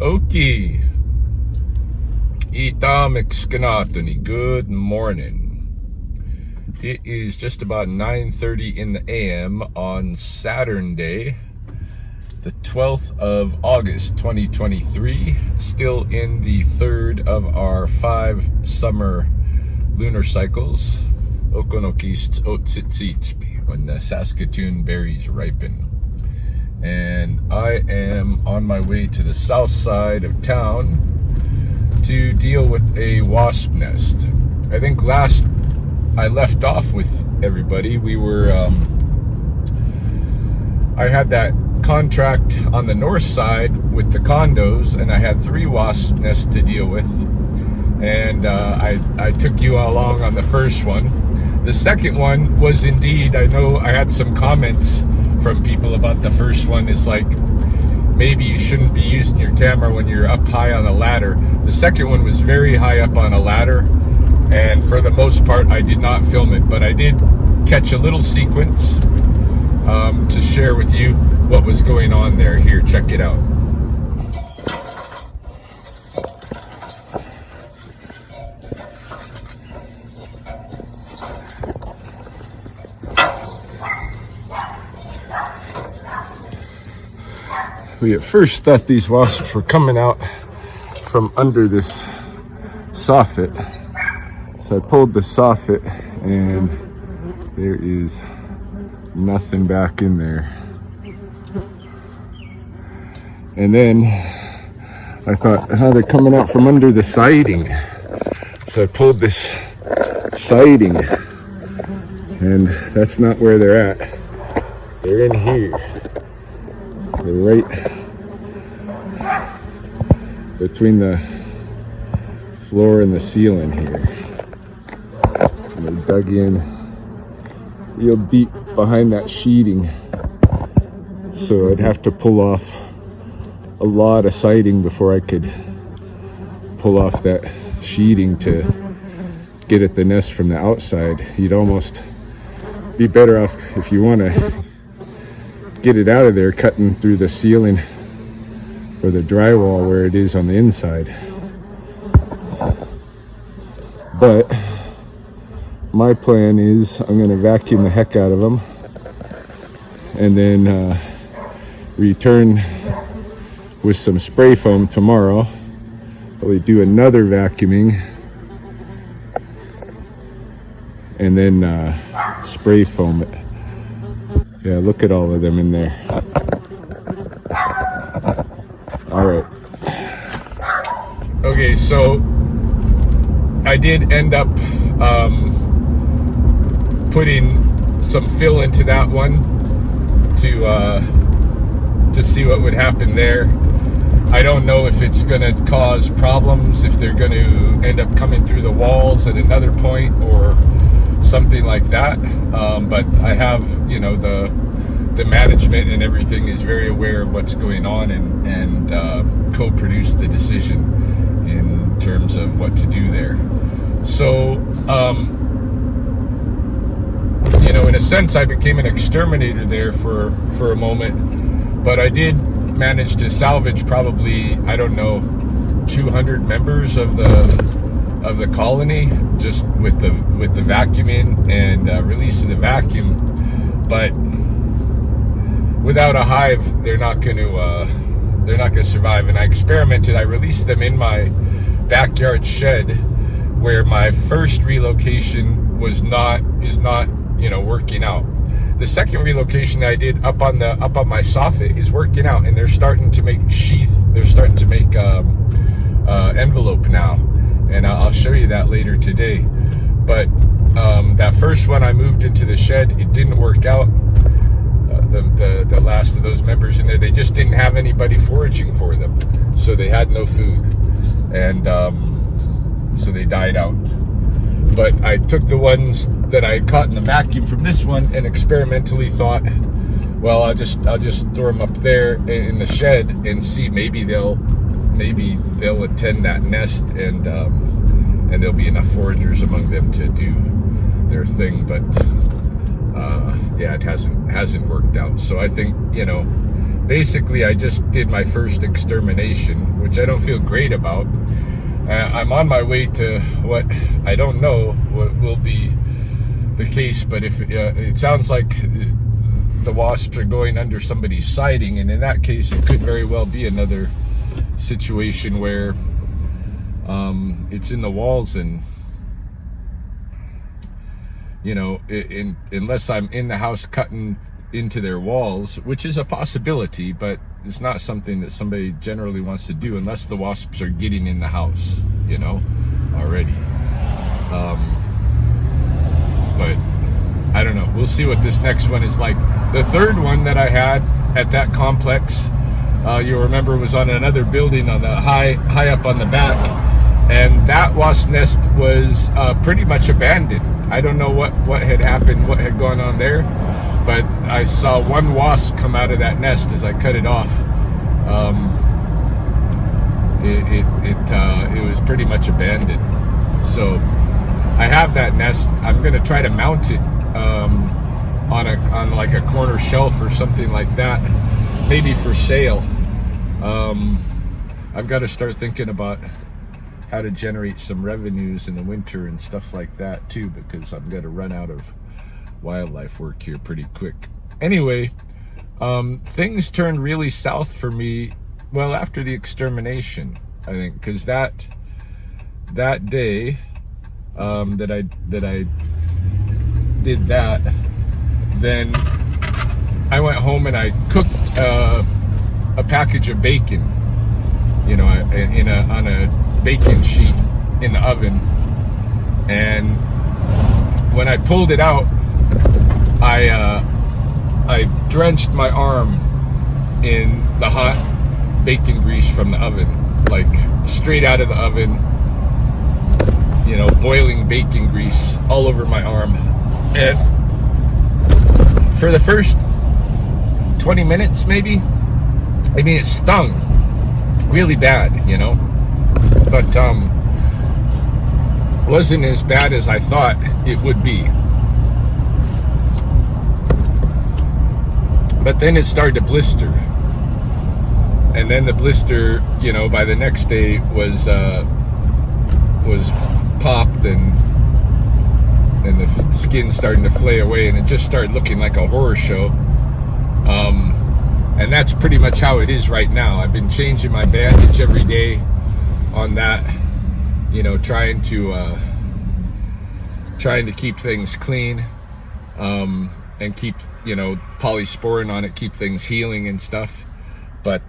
Okie. Itam Exkanatoni. Good morning. It is just about 9:30 in the AM on Saturday, the 12th of August, 2023. Still in the third of our 5 summer lunar cycles. Okonokist Otsitsichp, when the Saskatoon berries ripen. And I am on my way to the south side of town to deal with a wasp nest. I think last I left off with everybody, we were, I had that contract on the north side with the condos, and I had 3 wasp nests to deal with. And I took you along on the first one. The second one was indeed, I know I had some comments from people about the first one. It's like, maybe you shouldn't be using your camera when you're up high on a ladder. The second one was very high up on a ladder, and for the most part I did not film it, but I did catch a little sequence to share with you what was going on there. Here, check it out. We at first thought these wasps were coming out from under this soffit. So I pulled the soffit and there is nothing back in there. And then I thought, oh, they're coming out from under the siding. So I pulled this siding, and that's not where they're at. They're in here. They're right between the floor and the ceiling here. And they dug in real deep behind that sheeting. So I'd have to pull off a lot of siding before I could pull off that sheeting to get at the nest from the outside. You'd almost be better off, if you want to get it out of there, cutting through the ceiling or the drywall where it is on the inside. But my plan is I'm going to vacuum the heck out of them and then return with some spray foam tomorrow. Probably do another vacuuming and then spray foam it. Yeah, look at all of them in there. All right. Okay, so I did end up putting some fill into that one to see what would happen there. I don't know if it's going to cause problems, if they're going to end up coming through the walls at another point or something like that, but I have, you know, the management and everything is very aware of what's going on and co-produced the decision in terms of what to do there. So you know, in a sense I became an exterminator there for a moment, but I did manage to salvage probably, I don't know, 200 members of the colony just with the vacuuming and releasing the vacuum. But without a hive, they're not going to survive. And I experimented. I released them in my backyard shed, where my first relocation is not, you know, working out. The second relocation that I did up on my soffit is working out, and they're starting to make sheath. They're starting to make envelope now, and I'll show you that later today. But that first one I moved into the shed, it didn't work out. The last of those members in there, they just didn't have anybody foraging for them, so they had no food, and so they died out. But I took the ones that I caught in the vacuum from this one and experimentally thought, well, I'll just throw them up there in the shed and see, maybe they'll attend that nest, and there'll be enough foragers among them to do their thing. But yeah, it hasn't worked out. So I think, you know, basically I just did my first extermination, which I don't feel great about. I'm on my way to what I don't know what will be the case, but if it sounds like the wasps are going under somebody's siding, and in that case it could very well be another situation where it's in the walls, and unless I'm in the house cutting into their walls, which is a possibility, but it's not something that somebody generally wants to do unless the wasps are getting in the house, already. But I don't know. We'll see what this next one is like. The third one that I had at that complex, you'll remember, was on another building on the high up on the back, and that wasp nest was pretty much abandoned. I don't know what had happened, what had gone on there, but I saw one wasp come out of that nest as I cut it off. It was pretty much abandoned. So I have that nest. I'm gonna try to mount it on like a corner shelf or something like that, maybe for sale. I've got to start thinking about how to generate some revenues in the winter and stuff like that too, because I'm gonna run out of wildlife work here pretty quick. Anyway, things turned really south for me, well, after the extermination, I think, because that day that I did that, then I went home and I cooked a package of bacon, on a bacon sheet in the oven, and when I pulled it out, I drenched my arm in the hot bacon grease from the oven, like straight out of the oven, boiling bacon grease all over my arm. And for the first 20 minutes, maybe, it stung really bad, but wasn't as bad as I thought it would be. But then it started to blister, and then the blister, by the next day was popped, and the skin starting to flay away, and it just started looking like a horror show. And that's pretty much how it is right now. I've been changing my bandage every day on that, trying to keep things clean, and keep, polysporin on it, keep things healing and stuff. But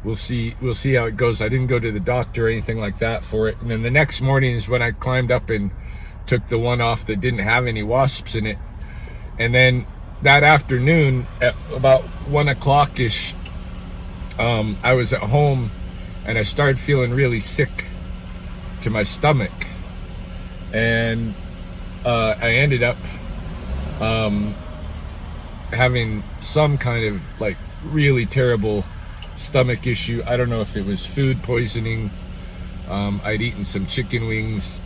we'll see how it goes. I didn't go to the doctor or anything like that for it. And then the next morning is when I climbed up and took the one off that didn't have any wasps in it. And then that afternoon at about 1 o'clock-ish, I was at home and I started feeling really sick to my stomach, and I ended up having some kind of like really terrible stomach issue. I don't know if it was food poisoning. I'd eaten some chicken wings,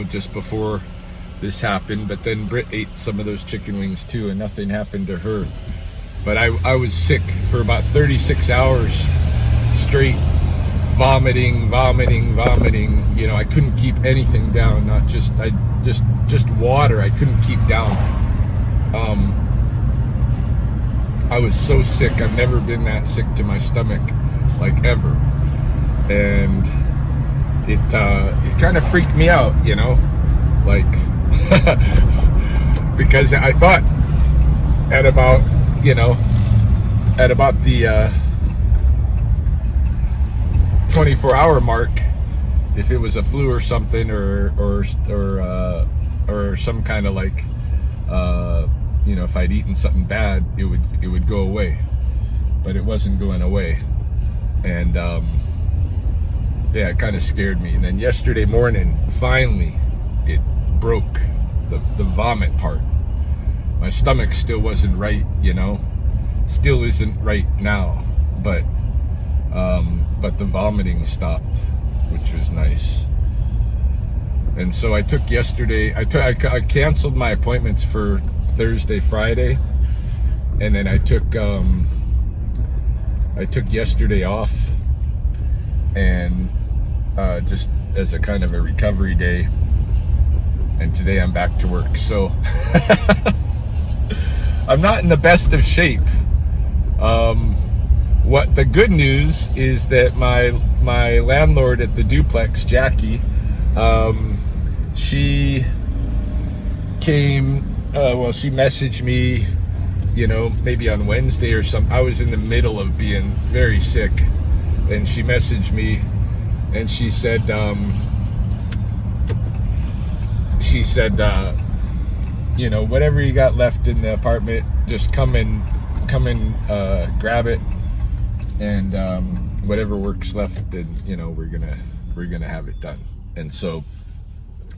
just before this happened, but then Britt ate some of those chicken wings too, and nothing happened to her. But I was sick for about 36 hours straight, vomiting. I couldn't keep anything down, not just water. I couldn't keep down. I was so sick. I've never been that sick to my stomach, like, ever. And it kind of freaked me out, like, because I thought at about the 24-hour mark, if it was a flu or something, or some kind of like, if I'd eaten something bad, it would go away. But it wasn't going away, and yeah, it kind of scared me. And then yesterday morning, finally, it broke, the vomit part. My stomach still wasn't right, still isn't right now, but the vomiting stopped, which was nice. And so I took yesterday, I canceled my appointments for Thursday, Friday, and then I took yesterday off, and just as a kind of a recovery day, and today I'm back to work. So I'm not in the best of shape. What the good news is that my landlord at the duplex, Jackie, she came, she messaged me, maybe on Wednesday or something. I was in the middle of being very sick, and she messaged me, and she said, whatever you got left in the apartment, just come and grab it, and whatever work's left, then we're gonna have it done. And so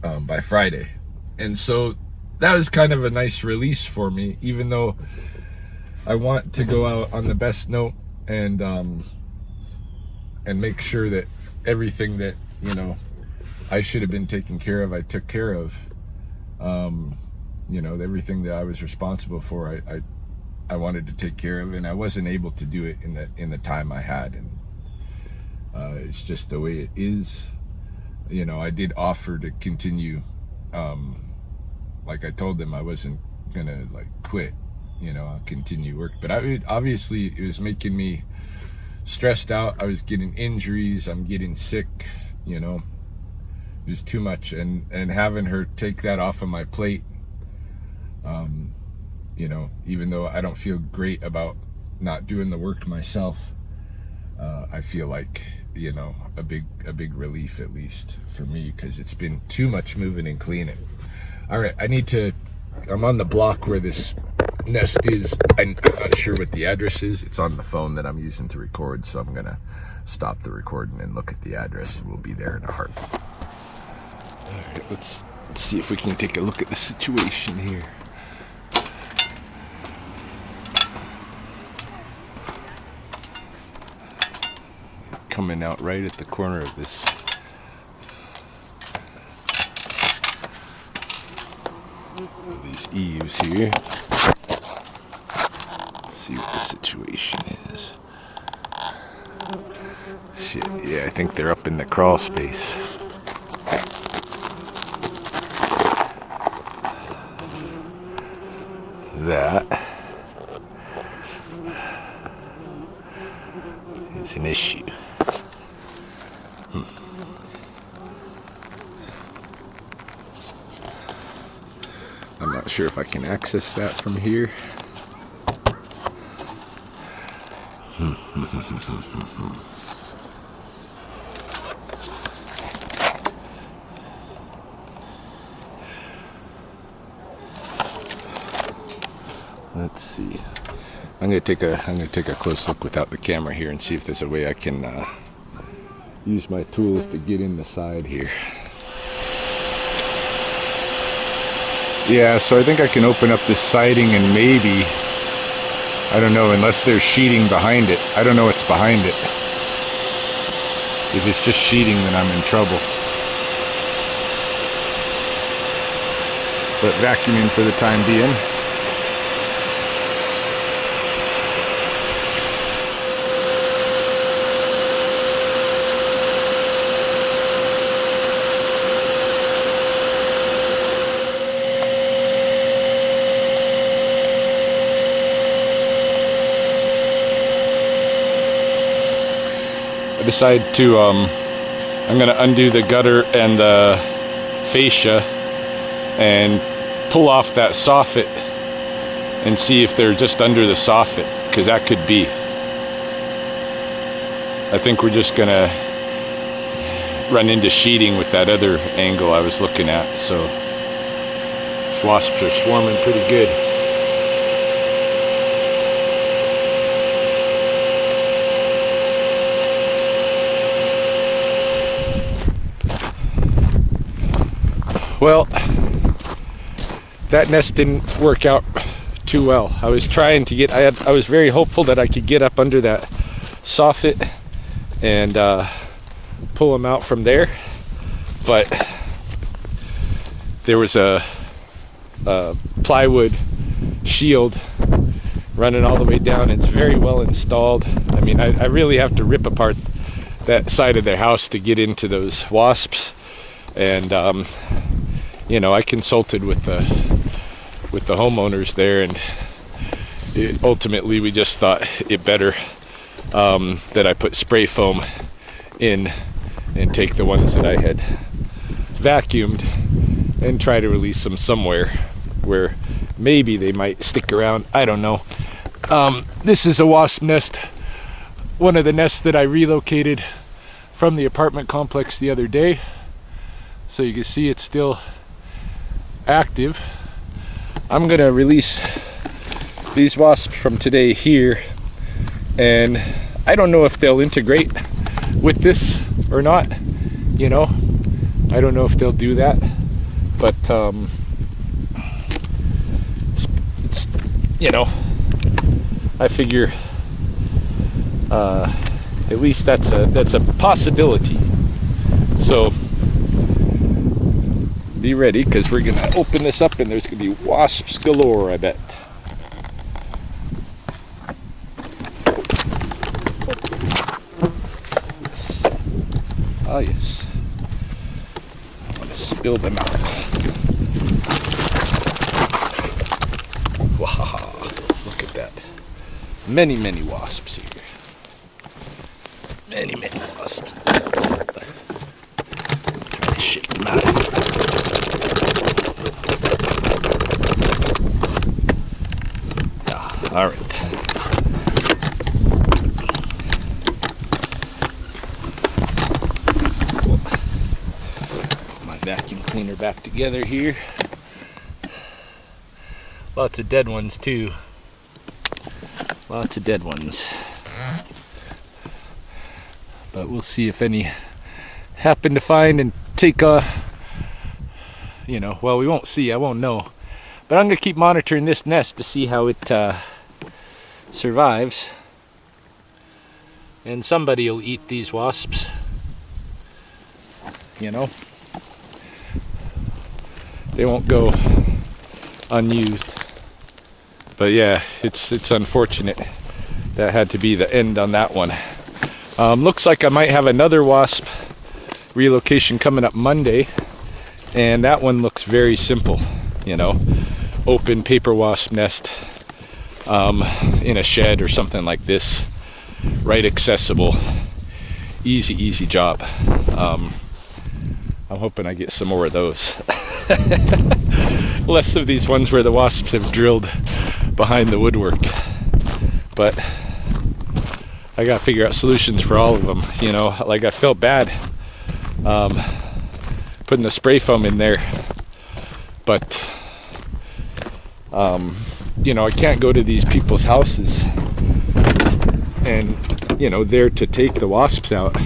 by Friday, and so that was kind of a nice release for me, even though I want to go out on the best note and make sure that everything that I should have been taking care of, I took care of. Everything that I was responsible for, I wanted to take care of, and I wasn't able to do it in the time I had, and it's just the way it is. I did offer to continue, like I told them I wasn't gonna quit, I'll continue work, but obviously it was making me stressed out. I was getting injuries, I'm getting sick, it was too much, and having her take that off of my plate, even though I don't feel great about not doing the work myself, I feel like a big relief, at least for me, because it's been too much moving and cleaning. All right, I'm on the block where this nest is. I'm not sure what the address is. It's on the phone that I'm using to record, so I'm gonna stop the recording and look at the address. We'll be there in a heartbeat. All right, let's see if we can take a look at the situation here. Coming out right at the corner of these eaves here. Let's see what the situation is. Shit, yeah, I think they're up in the crawl space. That is an issue. I'm not sure if I can access that from here. Let's see. I'm gonna take a close look without the camera here and see if there's a way I can use my tools to get in the side here. Yeah, so I think I can open up this siding, and maybe, I don't know, unless there's sheeting behind it. I don't know what's behind it. If it's just sheeting, then I'm in trouble. But vacuuming for the time being. I decide to, I'm going to undo the gutter and the fascia and pull off that soffit and see if they're just under the soffit, because that could be. I think we're just going to run into sheeting with that other angle I was looking at, so these wasps are swarming pretty good. Well, that nest didn't work out too well. I was trying to get, I was very hopeful that I could get up under that soffit and pull them out from there, but there was a plywood shield running all the way down. It's very well installed. I mean, I really have to rip apart that side of their house to get into those wasps. And you know, I consulted with the homeowners there, and ultimately we just thought it better that I put spray foam in and take the ones that I had vacuumed and try to release them somewhere where maybe they might stick around. I don't know. This is a wasp nest, one of the nests that I relocated from the apartment complex the other day. So you can see it's still active. I'm gonna release these wasps from today here, and I don't know if they'll integrate with this or not, you know. I don't know if they'll do that, but it's, you know, I figure at least that's a possibility. So be ready, because we're gonna open this up and there's gonna be wasps galore, I bet. Oh yes, I want to spill them out. Wow, look at that. Many wasps here. Many wasps. Try to shake them out. Yeah, all right. Vacuum cleaner back together here. Lots of dead ones too. Lots of dead ones. But we'll see if any happen to find and take you know, well, we won't see, I won't know. But I'm gonna keep monitoring this nest to see how it survives. And somebody will eat these wasps, you know. They won't go unused. But yeah, it's unfortunate. That had to be the end on that one. Looks like I might have another wasp relocation coming up Monday, and that one looks very simple, you know. Open paper wasp nest in a shed or something like this. Right, accessible. Easy job. I'm hoping I get some more of those. Less of these ones where the wasps have drilled behind the woodwork. But I gotta figure out solutions for all of them, you know. Like, I felt bad putting the spray foam in there, but you know, I can't go to these people's houses and, you know, there to take the wasps out,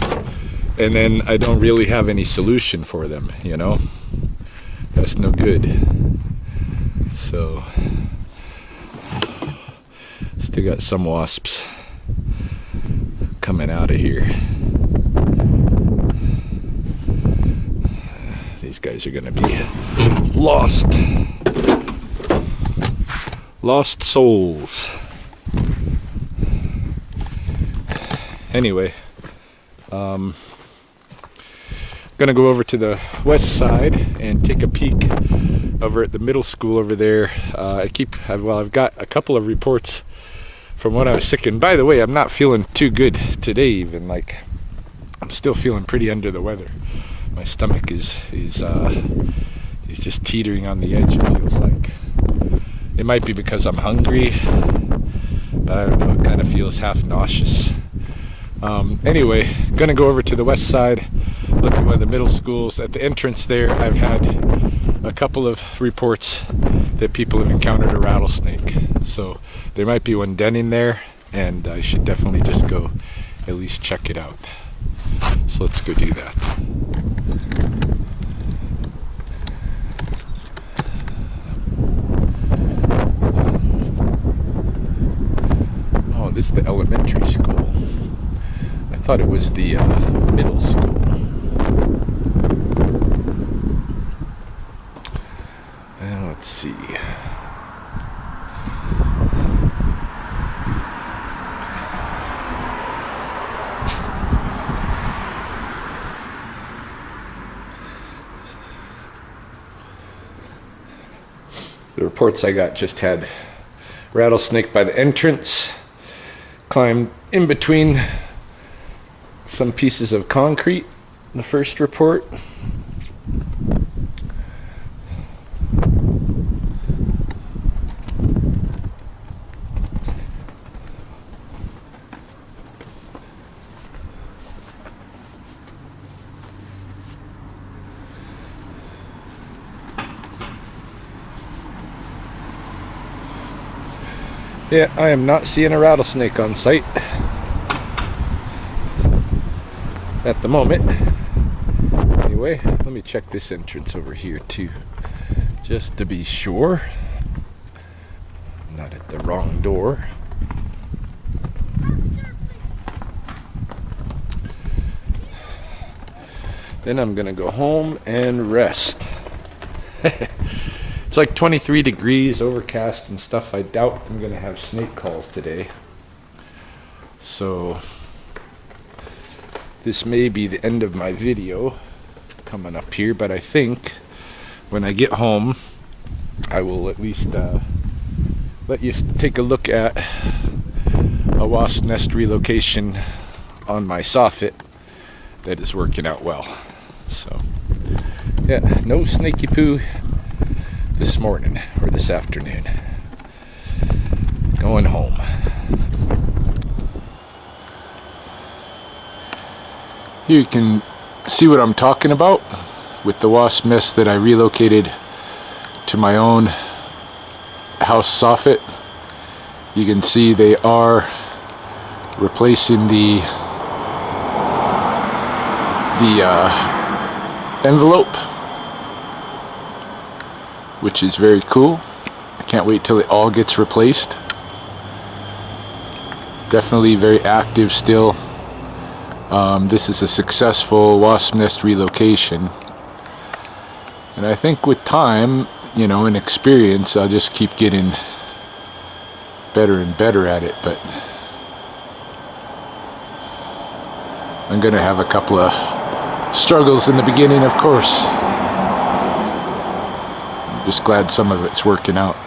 and then I don't really have any solution for them, you know. That's no good. So still got some wasps coming out of here. These guys are gonna be lost souls. Anyway, gonna go over to the west side and take a peek over at the middle school over there. I've got a couple of reports from when I was sick, and by the way, I'm not feeling too good today even. Like, I'm still feeling pretty under the weather. My stomach is just teetering on the edge, it feels like. It might be because I'm hungry, but I don't know, it kind of feels half nauseous. Anyway, gonna go over to the west side, look at one of the middle schools. At the entrance there, I've had a couple of reports that people have encountered a rattlesnake. So there might be one denning there, and I should definitely just go at least check it out. So let's go do that. Oh, this is the elementary school. I thought it was the middle school. Let's see. The reports I got just had rattlesnake by the entrance, climbed in between some pieces of concrete, the first report. Yeah, I am not seeing a rattlesnake on site at the moment. Anyway, let me check this entrance over here too, just to be sure I'm not at the wrong door. Then I'm gonna go home and rest. It's like 23 degrees, overcast and stuff. I doubt I'm gonna have snake calls today. So this may be the end of my video coming up here, but I think when I get home I will at least let you take a look at a wasp nest relocation on my soffit that is working out well. So yeah, no snaky poo this morning or this afternoon. Going home. Here you can see what I'm talking about with the wasp nest that I relocated to my own house soffit. You can see they are replacing the envelope, which is very cool. I can't wait till it all gets replaced. Definitely very active still. This is a successful wasp nest relocation, and I think with time, you know, and experience, I'll just keep getting better and better at it. But I'm gonna have a couple of struggles in the beginning, of course. I'm just glad some of it's working out.